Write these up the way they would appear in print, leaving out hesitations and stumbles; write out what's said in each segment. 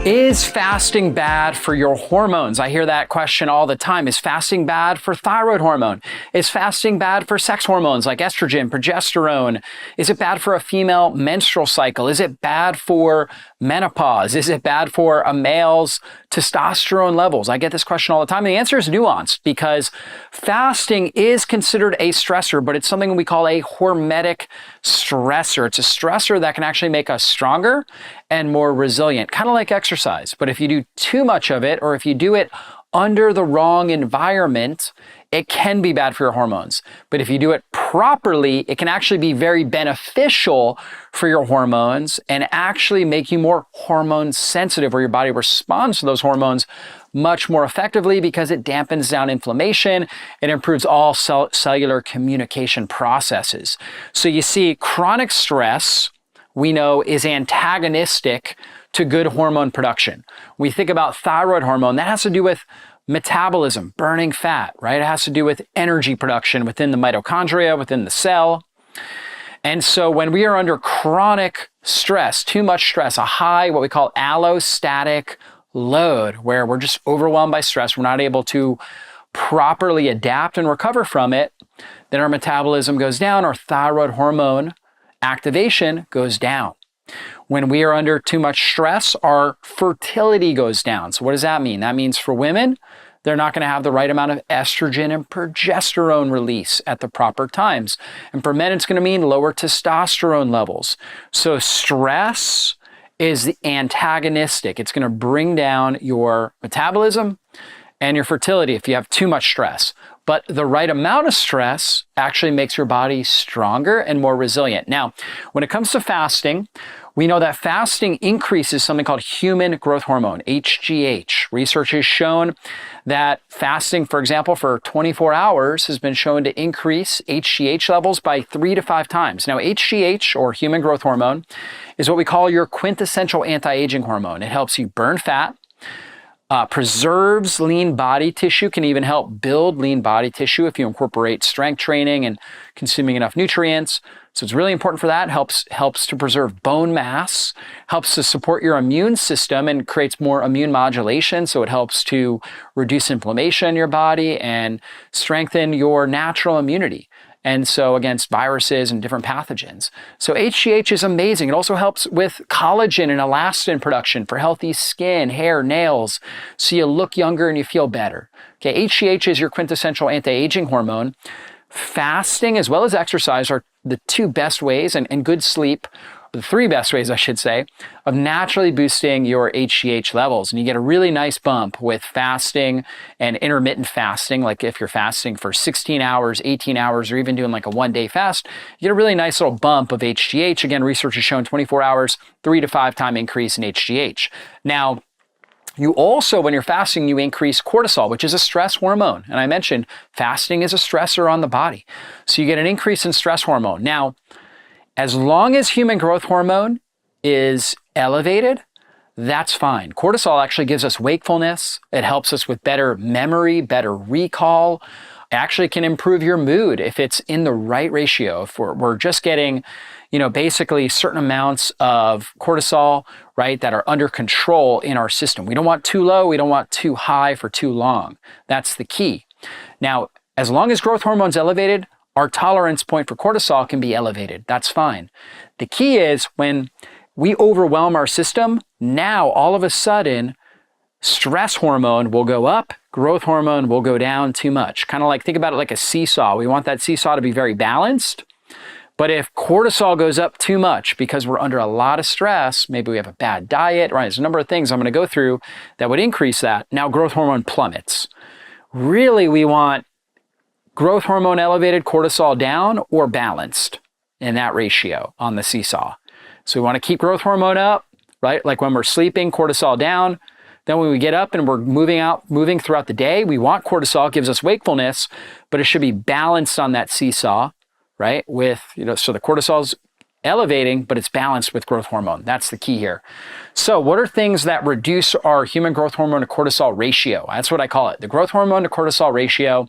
Is fasting bad for your hormones? I hear that question all the time. Is fasting bad for thyroid hormone? Is fasting bad for sex hormones like estrogen, progesterone? Is it bad for a female menstrual cycle? Is it bad for menopause? Is it bad for a male's testosterone levels? I get this question all the time. And the answer is nuanced because fasting is considered a stressor, but it's something we call a hormetic stressor. It's a stressor that can actually make us stronger and more resilient, kind of like exercise. But if you do too much of it, or if you do it under the wrong environment, it can be bad for your hormones. But if you do it properly, it can actually be very beneficial for your hormones and actually make you more hormone sensitive, where your body responds to those hormones much more effectively because it dampens down inflammation. It improves all cellular communication processes. So you see, chronic stress, we know, is antagonistic to good hormone production. We think about thyroid hormone, that has to do with metabolism, burning fat, right? It has to do with energy production within the mitochondria, within the cell. And so when we are under chronic stress, too much stress, a high, what we call allostatic load, where we're just overwhelmed by stress, we're not able to properly adapt and recover from it, then our metabolism goes down, our thyroid hormone activation goes down. When we are under too much stress, our fertility goes down. So what does that mean? That means for women, they're not going to have the right amount of estrogen and progesterone release at the proper times. And for men, it's going to mean lower testosterone levels. So stress is antagonistic. It's going to bring down your metabolism and your fertility if you have too much stress. But the right amount of stress actually makes your body stronger and more resilient. Now, when it comes to fasting, we know that fasting increases something called human growth hormone, HGH. Research has shown that fasting, for example, for 24 hours has been shown to increase HGH levels by 3 to 5 times. Now, HGH, or human growth hormone, is what we call your quintessential anti-aging hormone. It helps you burn fat, preserves lean body tissue, can even help build lean body tissue if you incorporate strength training and consuming enough nutrients. So it's really important for that. Helps to preserve bone mass, helps to support your immune system and creates more immune modulation. So it helps to reduce inflammation in your body and strengthen your natural immunity. And so against viruses and different pathogens. So HGH is amazing. It also helps with collagen and elastin production for healthy skin, hair, nails, so you look younger and you feel better. Okay, HGH is your quintessential anti-aging hormone. Fasting as well as exercise are the two best ways, and good sleep, the 3 best ways, I should say, of naturally boosting your HGH levels. And you get a really nice bump with fasting and intermittent fasting. Like if you're fasting for 16 hours, 18 hours, or even doing like a 1-day fast, you get a really nice little bump of HGH. Again, research has shown 24 hours, 3 to 5 time increase in HGH. Now, you also, when you're fasting, you increase cortisol, which is a stress hormone. And I mentioned fasting is a stressor on the body. So you get an increase in stress hormone. Now, as long as human growth hormone is elevated, that's fine. Cortisol actually gives us wakefulness. It helps us with better memory, better recall. It actually can improve your mood if it's in the right ratio. If we're just getting, basically certain amounts of cortisol, right, that are under control in our system. We don't want too low. We don't want too high for too long. That's the key. Now, as long as growth hormone's elevated, our tolerance point for cortisol can be elevated. That's fine. The key is when we overwhelm our system, now all of a sudden, stress hormone will go up, growth hormone will go down too much. Kind of like, think about it like a seesaw. We want that seesaw to be very balanced. But if cortisol goes up too much because we're under a lot of stress, maybe we have a bad diet, right? There's a number of things I'm going to go through that would increase that. Now growth hormone plummets. Really, we want growth hormone elevated, cortisol down, or balanced in that ratio on the seesaw. So we want to keep growth hormone up, right? Like when we're sleeping, cortisol down. Then when we get up and we're moving throughout the day, we want cortisol, it gives us wakefulness, but it should be balanced on that seesaw, right? With, so the cortisol's elevating, but it's balanced with growth hormone. That's the key here. So what are things that reduce our human growth hormone to cortisol ratio? That's what I call it. The growth hormone to cortisol ratio.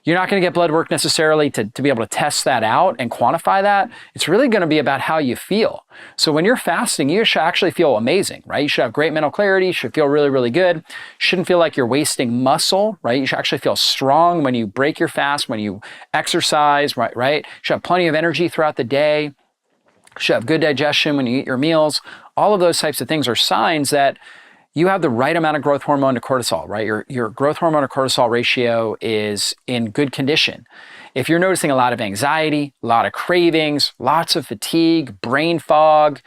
You're not going to get blood work necessarily to be able to test that out and quantify that. It's really going to be about how you feel. So when you're fasting, you should actually feel amazing, right? You should have great mental clarity. You should feel really, really good. You shouldn't feel like you're wasting muscle, right? You should actually feel strong when you break your fast, when you exercise, right? You should have plenty of energy throughout the day. You should have good digestion when you eat your meals. All of those types of things are signs that you have the right amount of growth hormone to cortisol, right? Your growth hormone to cortisol ratio is in good condition. If you're noticing a lot of anxiety, a lot of cravings, lots of fatigue, brain fog,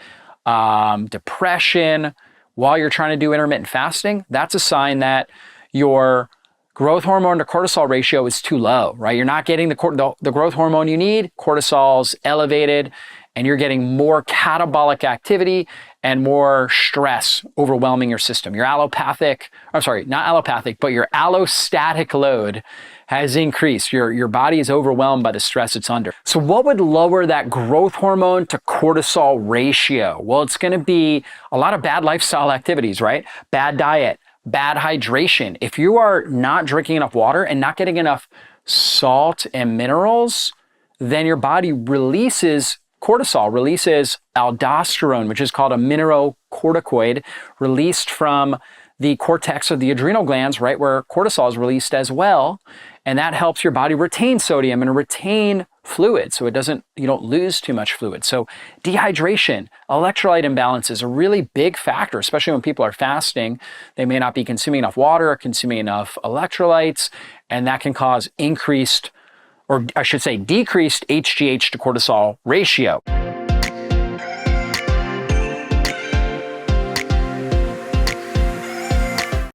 depression while you're trying to do intermittent fasting, that's a sign that your growth hormone to cortisol ratio is too low, right? You're not getting the growth hormone you need, cortisol's elevated, and you're getting more catabolic activity and more stress overwhelming your system. Your allostatic load has increased. Your body is overwhelmed by the stress it's under. So what would lower that growth hormone to cortisol ratio? Well, it's gonna be a lot of bad lifestyle activities, right? Bad diet, bad hydration. If you are not drinking enough water and not getting enough salt and minerals, then your body releases cortisol, releases aldosterone, which is called a mineralocorticoid, released from the cortex of the adrenal glands, right where cortisol is released as well. And that helps your body retain sodium and retain fluid, so you don't lose too much fluid. So dehydration, electrolyte imbalance is a really big factor, especially when people are fasting. They may not be consuming enough water or consuming enough electrolytes, and that can cause decreased HGH to cortisol ratio.